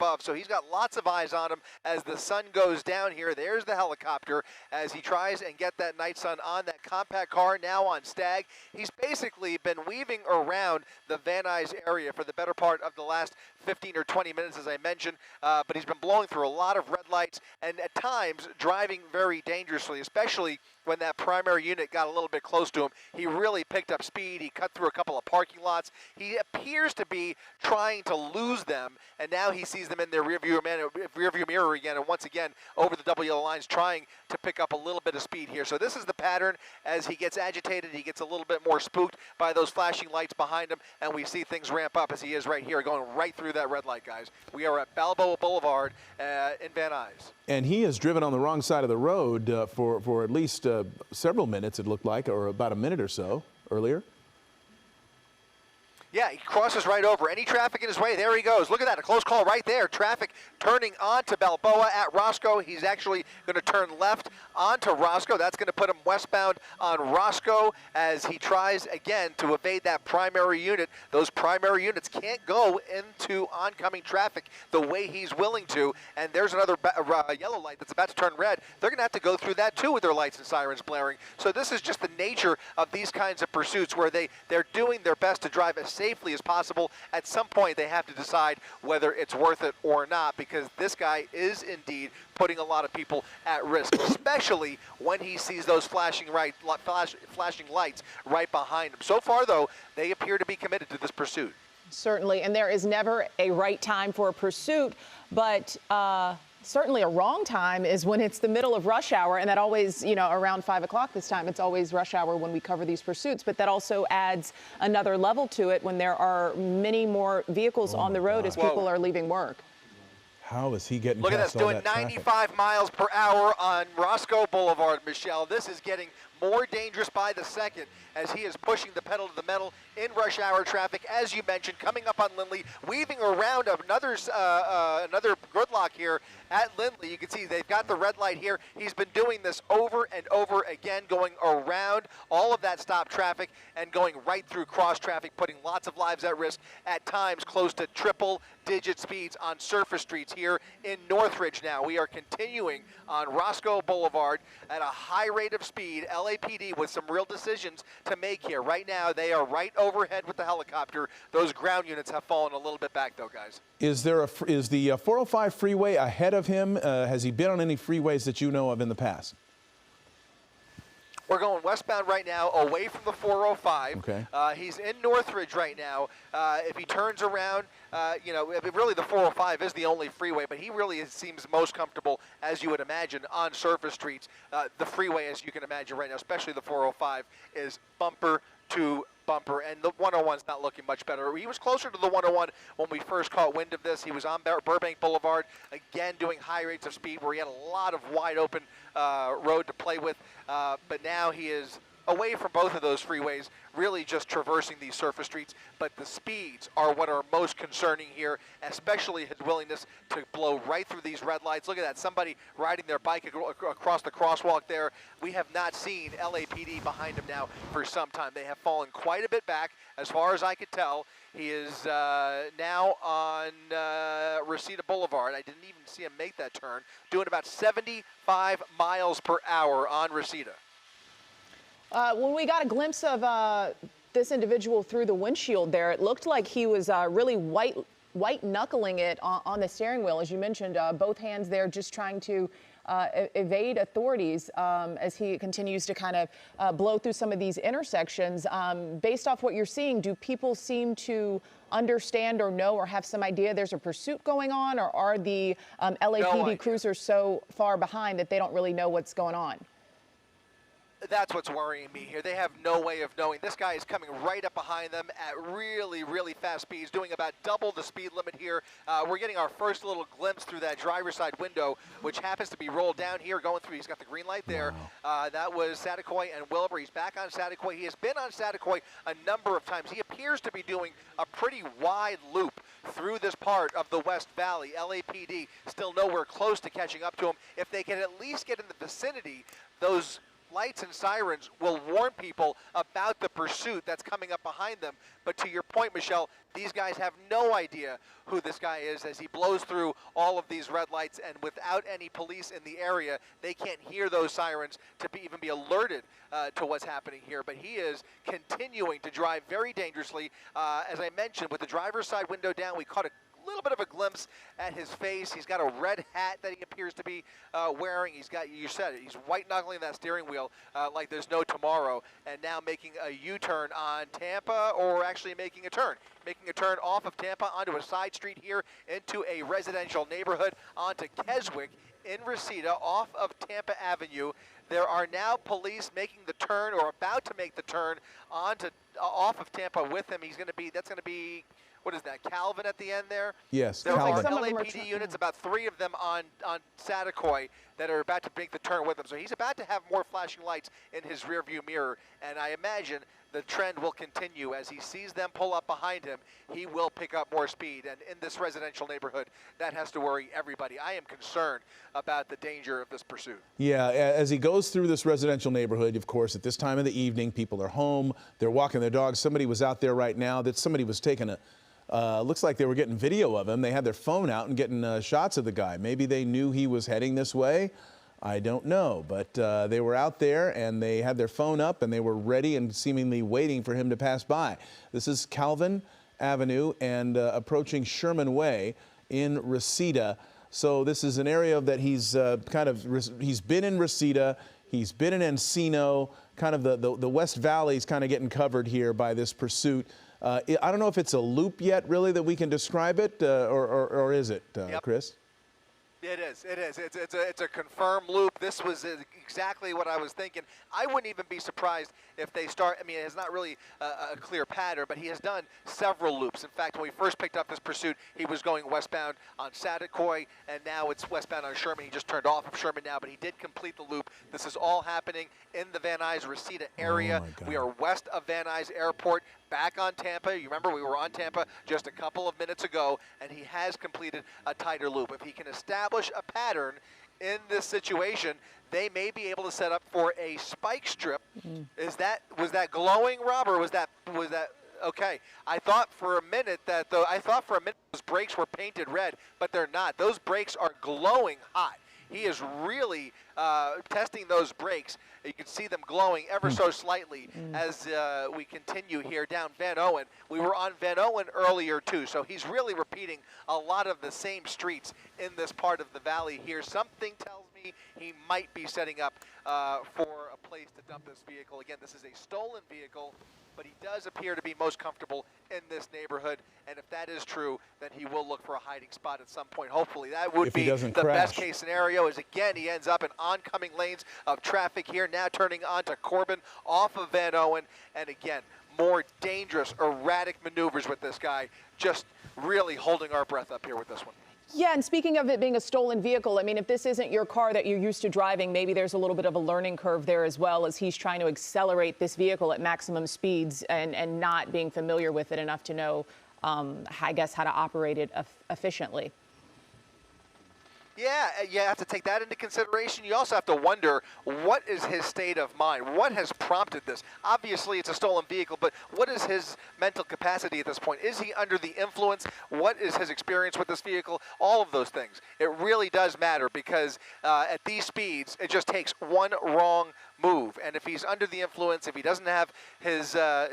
above. So he's got lots of eyes on him as the sun goes down here. There's the helicopter as he tries and get that night sun on that compact car, now on Stag. He's basically been weaving around the Van Nuys area for the better part of the last 15 or 20 minutes, as I mentioned, but he's been blowing through a lot of red lights and at times driving very dangerously, especially when that primary unit got a little bit close to him. He really picked up speed. He cut through a couple of parking lots. He appears to be trying to lose them, and now he sees them in their rearview mirror again, and once again over the double yellow lines, trying to pick up a little bit of speed here. So this is the pattern. As he gets agitated, he gets a little bit more spooked by those flashing lights behind him, and we see things ramp up as he is right here, going right through that red light, guys. We are at Balboa Boulevard in Van Nuys. And he has driven on the wrong side of the road for at least several minutes, it looked like, or about a minute or so earlier. Yeah, he crosses right over. Any traffic in his way, there he goes. Look at that, a close call right there. Traffic turning onto Balboa at Roscoe. He's actually going to turn left onto Roscoe. That's going to put him westbound on Roscoe as he tries again to evade that primary unit. Those primary units can't go into oncoming traffic the way he's willing to. And there's another yellow light that's about to turn red. They're going to have to go through that too with their lights and sirens blaring. So this is just the nature of these kinds of pursuits where they're doing their best to drive as safely as possible. At some point, they have to decide whether it's worth it or not, because this guy is indeed putting a lot of people at risk, especially when he sees those flashing lights right behind him. So far, though, they appear to be committed to this pursuit. Certainly, and there is never a right time for a pursuit, but certainly a wrong time is when it's the middle of rush hour, and that always, you know, around 5 o'clock this time, it's always rush hour when we cover these pursuits, but that also adds another level to it when there are many more vehicles on the road as people are leaving work. How is he getting Look at past this, all doing that 95 miles per hour on Roscoe Boulevard, Michelle. This is getting more dangerous by the second as he is pushing the pedal to the metal in rush hour traffic, as you mentioned, coming up on Lindley, weaving around another gridlock here at Lindley. You can see they've got the red light here. He's been doing this over and over again, going around all of that stop traffic and going right through cross traffic, putting lots of lives at risk, at times close to triple-digit speeds on surface streets here in Northridge now. We are continuing on Roscoe Boulevard at a high rate of speed. LAPD with some real decisions to make here. Right now, they are right overhead with the helicopter. Those ground units have fallen a little bit back, though, guys. Is the 405 freeway ahead of him? Has he been on any freeways that you know of in the past? We're going westbound right now, away from the 405. Okay. He's in Northridge right now. If he turns around, you know, really the 405 is the only freeway, but he really seems most comfortable, as you would imagine, on surface streets. The freeway, as you can imagine right now, especially the 405, is bumper to bumper, and the 101's not looking much better. He was closer to the 101 when we first caught wind of this. He was on Burbank Boulevard, again doing high rates of speed where he had a lot of wide open road to play with, but now he is away from both of those freeways, really just traversing these surface streets. But the speeds are what are most concerning here, especially his willingness to blow right through these red lights. Look at that, somebody riding their bike across the crosswalk there. We have not seen LAPD behind him now for some time. They have fallen quite a bit back, as far as I could tell. He is now on Reseda Boulevard. I didn't even see him make that turn, doing about 75 miles per hour on Reseda. When we got a glimpse of this individual through the windshield there, it looked like he was really white-knuckling it on the steering wheel, as you mentioned, both hands there just trying to evade authorities as he continues to kind of blow through some of these intersections. Based off what you're seeing, do people seem to understand or know or have some idea there's a pursuit going on, or are the LAPD cruisers so far behind that they don't really know what's going on? That's what's worrying me here. They have no way of knowing. This guy is coming right up behind them at really, really fast speeds, doing about double the speed limit here. We're getting our first little glimpse through that driver's side window, which happens to be rolled down here, going through. He's got the green light there. Wow. That was Satakoy and Wilbur. He's back on Satakoy. He has been on Satakoy a number of times. He appears to be doing a pretty wide loop through this part of the West Valley. LAPD still nowhere close to catching up to him. If they can at least get in the vicinity, those lights and sirens will warn people about the pursuit that's coming up behind them. But to your point, Michelle, these guys have no idea who this guy is as he blows through all of these red lights, and without any police in the area, they can't hear those sirens to even be alerted to what's happening here. But he is continuing to drive very dangerously. As I mentioned, with the driver's side window down, we caught a little bit of a glimpse at his face. He's got a red hat that he appears to be wearing. He's got, you said it, he's white knuckling that steering wheel like there's no tomorrow, and now making a U-turn on Tampa, or actually making a turn off of Tampa onto a side street here into a residential neighborhood onto Keswick in Reseda off of Tampa Avenue. There are now police making the turn, or about to make the turn off of Tampa with him. That's going to be, what is that, Calvin at the end there? Yes, there Calvin. are LAPD units, about 3 of them on Satakoy, that are about to make the turn with him. So he's about to have more flashing lights in his rearview mirror, and I imagine the trend will continue. As he sees them pull up behind him, he will pick up more speed. And in this residential neighborhood, that has to worry everybody. I am concerned about the danger of this pursuit. Yeah, as he goes through this residential neighborhood, of course, at this time of the evening, people are home, they're walking their dogs. Somebody was out there right now, that somebody was taking looks like they were getting video of him. They had their phone out and getting shots of the guy. Maybe they knew he was heading this way. I don't know, but they were out there and they had their phone up and they were ready and seemingly waiting for him to pass by. This is Calvin Avenue and approaching Sherman Way in Reseda. So this is an area that he's he's been in Reseda, he's been in Encino, kind of the West Valley's kind of getting covered here by this pursuit. I don't know if it's a loop yet, really, that we can describe it, or is it, Yep. Chris? It is. It's a confirmed loop. This was exactly what I was thinking. I wouldn't even be surprised if they start. I mean, it's not really a clear pattern, but he has done several loops. In fact, when we first picked up this pursuit, he was going westbound on Satakoy, and now it's westbound on Sherman. He just turned off of Sherman now, but he did complete the loop. This is all happening in the Van Nuys Reseda area. Oh my God. We are west of Van Nuys Airport, back on Tampa. You remember we were on Tampa just a couple of minutes ago, and he has completed a tighter loop. If he can establish a pattern in this situation, they may be able to set up for a spike strip. Was that glowing, Rob, or was that okay? I thought for a minute those brakes were painted red, but they're not. Those brakes are glowing hot. He is really testing those brakes. You can see them glowing ever so slightly as we continue here down Van Owen. We were on Van Owen earlier too, so he's really repeating a lot of the same streets in this part of the valley here. Something tells me he might be setting up for a place to dump this vehicle. Again, this is a stolen vehicle, but he does appear to be most comfortable in this neighborhood, and if that is true, then he will look for a hiding spot at some point. Hopefully that would be the best case scenario, is again he ends up in oncoming lanes of traffic here, now turning onto Corbin off of Van Owen, and again more dangerous, erratic maneuvers with this guy. Just really holding our breath up here with this one. Yeah, and speaking of it being a stolen vehicle, I mean, if this isn't your car that you're used to driving, maybe there's a little bit of a learning curve there as well, as he's trying to accelerate this vehicle at maximum speeds and not being familiar with it enough to know, I guess, how to operate it efficiently. Yeah, you have to take that into consideration. You also have to wonder, what is his state of mind? What has prompted this? Obviously, it's a stolen vehicle, but what is his mental capacity at this point? Is he under the influence? What is his experience with this vehicle? All of those things. It really does matter, because at these speeds, it just takes one wrong move. And if he's under the influence, if he doesn't have his head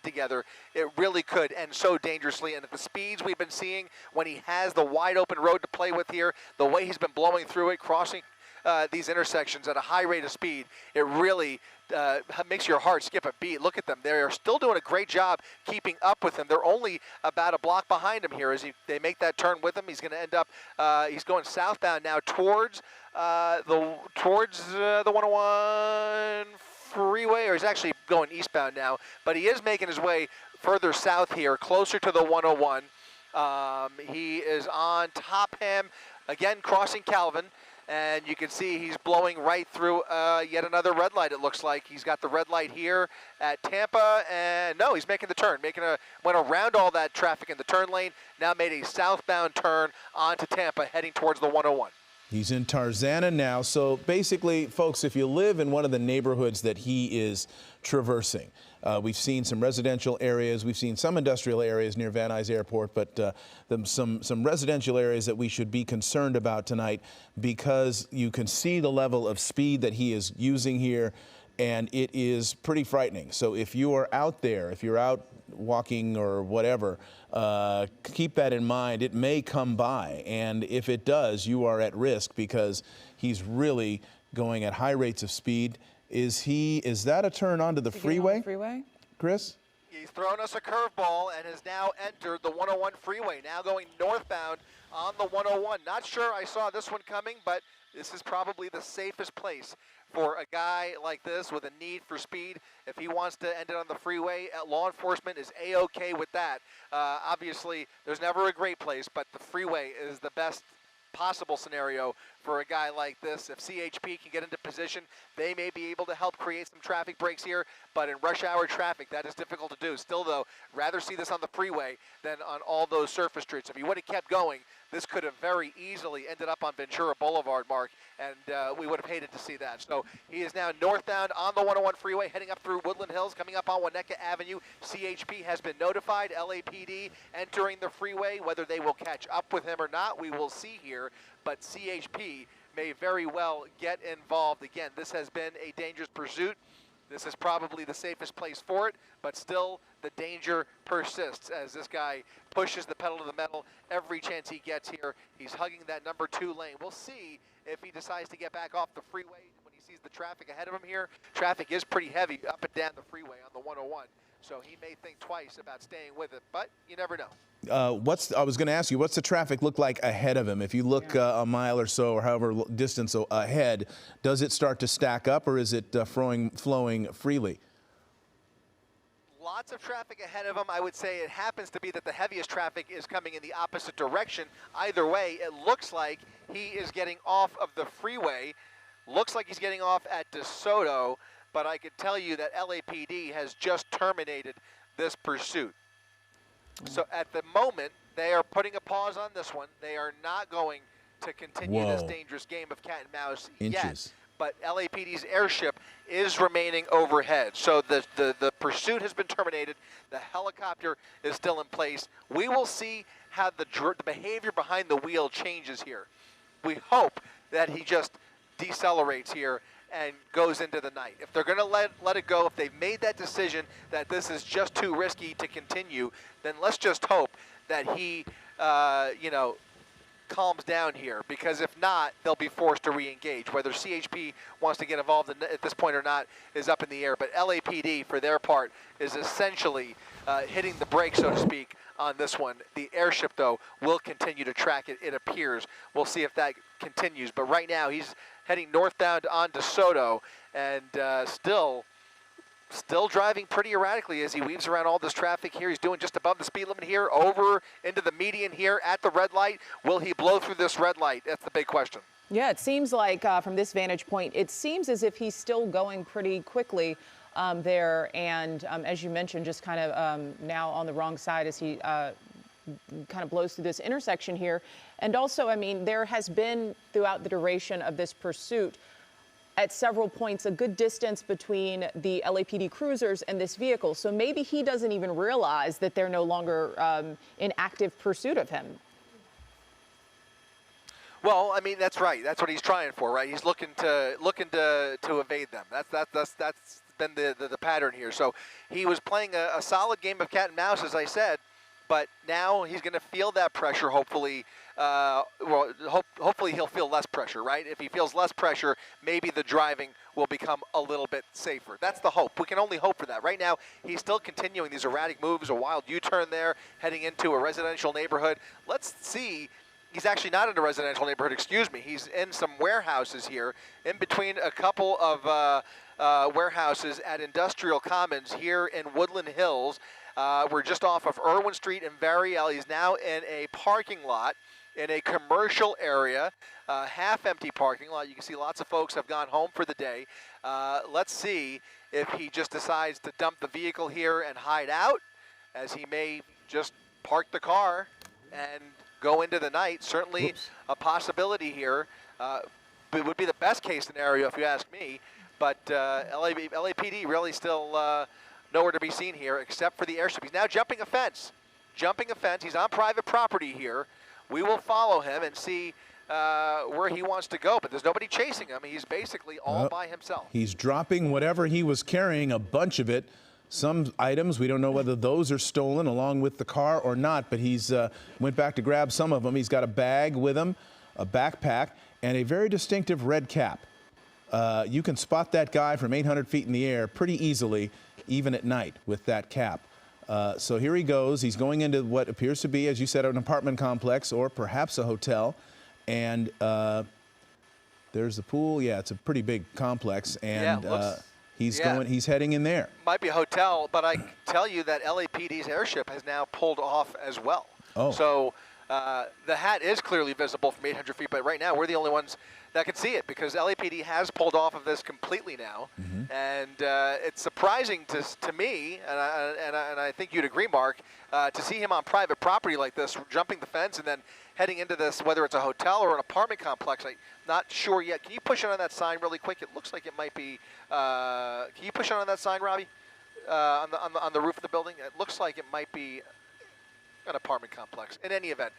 together, it really could end so dangerously. And at the speeds we've been seeing, when he has the wide open road to play with here, the way he's been blowing through it, crossing these intersections at a high rate of speed, it really makes your heart skip a beat. Look at them. They're still doing a great job keeping up with him. They're only about a block behind him here as they make that turn with him. He's going to end up, he's going southbound now towards the 101 freeway, or he's actually going eastbound now, but he is making his way further south here, closer to the 101. He is on Topham, again crossing Calvin, and you can see he's blowing right through yet another red light, it looks like. He's got the red light here at Tampa, and no, he's making the turn, went around all that traffic in the turn lane, now made a southbound turn onto Tampa, heading towards the 101. He's in Tarzana now. So basically, folks, if you live in one of the neighborhoods that he is traversing, we've seen some residential areas, we've seen some industrial areas near Van Nuys Airport, but some residential areas that we should be concerned about tonight, because you can see the level of speed that he is using here, and it is pretty frightening. So if you are out there, if you're out walking or whatever, keep that in mind. It may come by, and if it does, you are at risk, because he's really going at high rates of speed. Is that a turn onto the freeway? Chris? He's thrown us a curveball and has now entered the 101 freeway, now going northbound on the 101. Not sure I saw this one coming, but this is probably the safest place for a guy like this with a need for speed. If he wants to end it on the freeway, law enforcement is A-OK with that. Obviously, there's never a great place, but the freeway is the best possible scenario for a guy like this. If CHP can get into position, they may be able to help create some traffic breaks here, but in rush hour traffic, that is difficult to do. Still, though, rather see this on the freeway than on all those surface streets. If he would have kept going, this could have very easily ended up on Ventura Boulevard, Mark, and we would have hated to see that. So he is now northbound on the 101 freeway, heading up through Woodland Hills, coming up on Winnetka Avenue. CHP has been notified. LAPD entering the freeway. Whether they will catch up with him or not, we will see here, but CHP may very well get involved. Again, this has been a dangerous pursuit. This is probably the safest place for it, but still the danger persists as this guy pushes the pedal to the metal every chance he gets here. He's hugging that number 2 lane. We'll see if he decides to get back off the freeway when he sees the traffic ahead of him here. Traffic is pretty heavy up and down the freeway on the 101, so he may think twice about staying with it, but you never know. I was going to ask you, what's the traffic look like ahead of him? If you look a mile or so, or however distance ahead, does it start to stack up, or is it flowing freely? Lots of traffic ahead of him. I would say it happens to be that the heaviest traffic is coming in the opposite direction. Either way, it looks like he is getting off of the freeway. Looks like he's getting off at DeSoto, but I could tell you that LAPD has just terminated this pursuit. So at the moment, they are putting a pause on this one. They are not going to continue this dangerous game of cat and mouse yet. But LAPD's airship is remaining overhead. So the pursuit has been terminated. The helicopter is still in place. We will see how the behavior behind the wheel changes here. We hope that he just decelerates here and goes into the night. If they're going to let it go, if they've made that decision that this is just too risky to continue, then let's just hope that he, calms down here, because if not, they'll be forced to re-engage. Whether CHP wants to get involved at this point or not is up in the air, but LAPD, for their part, is essentially hitting the brakes, so to speak, on this one. The airship, though, will continue to track it, it appears. We'll see if that continues, but right now he's heading northbound on DeSoto, and still driving pretty erratically as he weaves around all this traffic here. He's doing just above the speed limit here, over into the median here at the red light. Will he blow through this red light? That's the big question. Yeah, it seems like from this vantage point, it seems as if he's still going pretty quickly there. And as you mentioned, just kind of now on the wrong side as he kind of blows through this intersection here. And also, I mean, there has been throughout the duration of this pursuit at several points a good distance between the LAPD cruisers and this vehicle. So maybe he doesn't even realize that they're no longer in active pursuit of him. Well, I mean, that's right. That's what he's trying for, right? He's looking to evade them. That's been the pattern here. So he was playing a solid game of cat and mouse, as I said, but now he's going to feel that pressure, hopefully. Hopefully he'll feel less pressure, right? If he feels less pressure, maybe the driving will become a little bit safer. That's the hope. We can only hope for that. Right now, he's still continuing these erratic moves, a wild U-turn there, heading into a residential neighborhood. Let's see. He's actually not in a residential neighborhood, excuse me. He's in some warehouses here, in between a couple of warehouses at Industrial Commons here in Woodland Hills. We're just off of Irwin Street in Variel. He's now in a parking lot in a commercial area, half-empty parking lot. You can see lots of folks have gone home for the day. Let's see if he just decides to dump the vehicle here and hide out, as he may just park the car and go into the night. Certainly a possibility here. It would be the best case scenario if you ask me. But LAPD really still nowhere to be seen here except for the airstrip. He's now jumping a fence. He's on private property here. We will follow him and see where he wants to go, but there's nobody chasing him. He's basically all by himself. He's dropping whatever he was carrying, a bunch of it. Some items, we don't know whether those are stolen along with the car or not, but he's went back to grab some of them. He's got a bag with him, a backpack, and a very distinctive red cap. You can spot that guy from 800 feet in the air pretty easily, even at night, with that cap. So here he goes. He's going into what appears to be, as you said, an apartment complex or perhaps a hotel. And there's the pool. Yeah, it's a pretty big complex. And he's heading in there. Might be a hotel, but I can tell you that LAPD's airship has now pulled off as well. Oh. So the hat is clearly visible from 800 feet, but right now we're the only ones that can see it because LAPD has pulled off of this completely now. And it's surprising to me, and I think you'd agree, Mark, to see him on private property like this, jumping the fence and then heading into this, whether it's a hotel or an apartment complex. I'm not sure yet. Can you push it on that sign really quick? It looks like it might be. Can you push it on that sign, Robbie? On the roof of the building? It looks like it might be an apartment complex. In any event,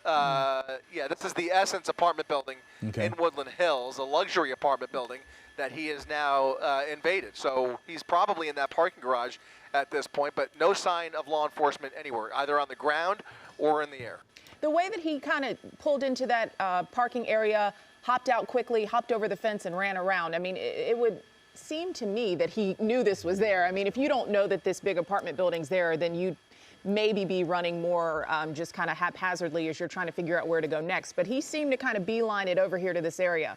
yeah, this is the Essence apartment building in Woodland Hills, a luxury apartment building that he has now invaded. So he's probably in that parking garage at this point, but no sign of law enforcement anywhere, either on the ground or in the air. The way that he kind of pulled into that parking area, hopped out quickly, hopped over the fence and ran around, I mean, it would seem to me that he knew this was there. I mean, if you don't know that this big apartment building's there, then you'd maybe be running more just kind of haphazardly as you're trying to figure out where to go next. But he seemed to kind of beeline it over here to this area.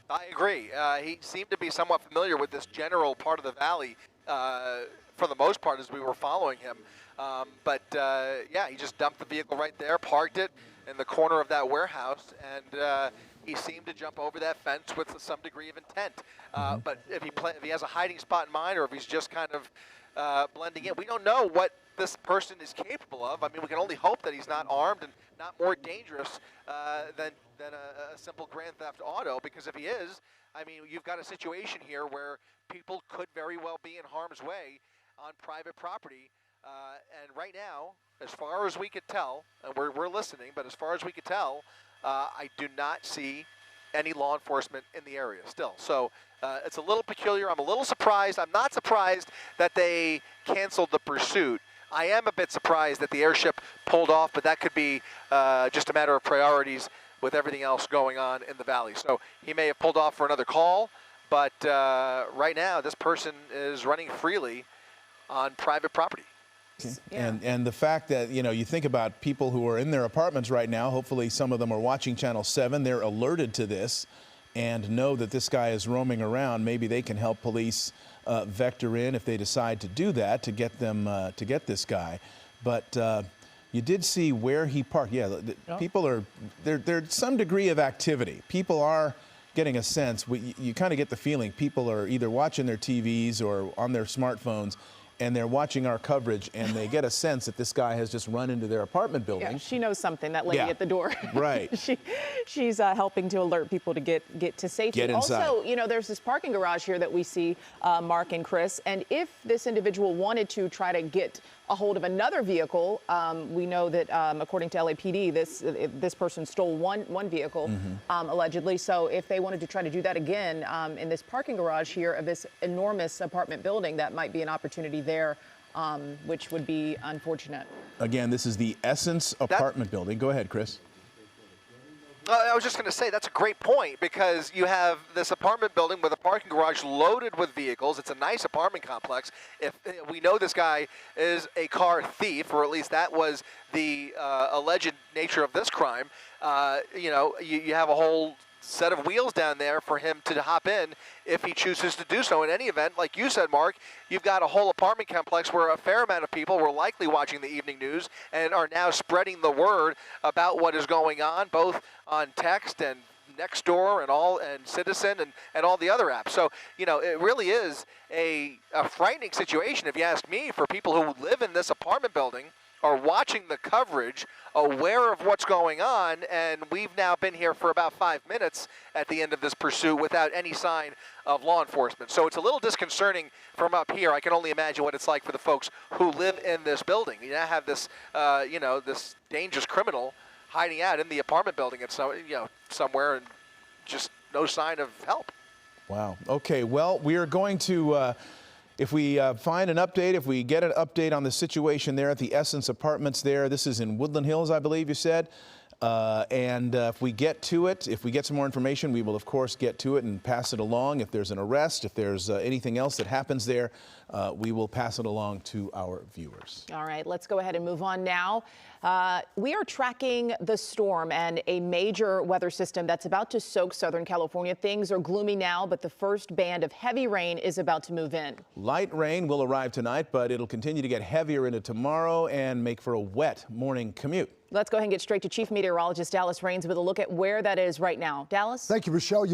I agree. He seemed to be somewhat familiar with this general part of the valley for the most part as we were following him. Yeah, he just dumped the vehicle right there, parked it in the corner of that warehouse, and he seemed to jump over that fence with some degree of intent. But if he has a hiding spot in mind, or if he's just kind of blending in, we don't know what this person is capable of. I mean, we can only hope that he's not armed and not more dangerous than a simple grand theft auto, because if he is, I mean, you've got a situation here where people could very well be in harm's way on private property. And right now, as far as we could tell, and we're listening, but as far as we could tell, I do not see any law enforcement in the area still. So it's a little peculiar. I'm a little surprised. I'm not surprised that they canceled the pursuit. I am a bit surprised that the airship pulled off, but that could be just a matter of priorities with everything else going on in the valley. So he may have pulled off for another call, but right now this person is running freely on private property. Yeah. And the fact that, you know, you think about people who are in their apartments right now, hopefully some of them are watching Channel 7, they're alerted to this and know that this guy is roaming around. Maybe they can help police vector in if they decide to do that to get them, to get this guy. But you did see where he parked. Yeah, people are, there's some degree of activity. People are getting a sense, you kind of get the feeling people are either watching their TVs or on their smartphones, and they're watching our coverage, and they get a sense that this guy has just run into their apartment building. Yeah, she knows something, that lady at the door. Right. She's helping to alert people to get to safety. Get inside. Also, you know, there's this parking garage here that we see, Mark and Chris, and if this individual wanted to try to get a hold of another vehicle, we know that according to LAPD, this person stole one vehicle, allegedly. So if they wanted to try to do that again in this parking garage here of this enormous apartment building, that might be an opportunity there, which would be unfortunate. Again, this is the Essence apartment building. Go ahead, Chris. I was just going to say, that's a great point, because you have this apartment building with a parking garage loaded with vehicles. It's a nice apartment complex. If we know this guy is a car thief, or at least that was the alleged nature of this crime, you know, you have a whole set of wheels down there for him to hop in if he chooses to do so. In any event, like you said, Mark, you've got a whole apartment complex where a fair amount of people were likely watching the evening news and are now spreading the word about what is going on, both on text and Nextdoor and Citizen and all the other apps. So, you know, it really is a frightening situation, if you ask me, for people who live in this apartment building are watching the coverage, aware of what's going on, and we've now been here for about 5 minutes at the end of this pursuit without any sign of law enforcement. So it's a little disconcerting from up here. I can only imagine what it's like for the folks who live in this building. You now have this, this dangerous criminal hiding out in the apartment building at somewhere, and just no sign of help. Wow. Okay. Well, we are going to, if we find an update, if we get an update on the situation there at the Essence Apartments there, this is in Woodland Hills, I believe you said. And if we get to it, if we get some more information, we will, of course, get to it and pass it along. If there's an arrest, if there's anything else that happens there, we will pass it along to our viewers. All right, let's go ahead and move on now. We are tracking the storm and a major weather system that's about to soak Southern California. Things are gloomy now, but the first band of heavy rain is about to move in. Light rain will arrive tonight, but it'll continue to get heavier into tomorrow and make for a wet morning commute. Let's go ahead and get straight to Chief Meteorologist Dallas Rains with a look at where that is right now. Dallas? Thank you, Michelle.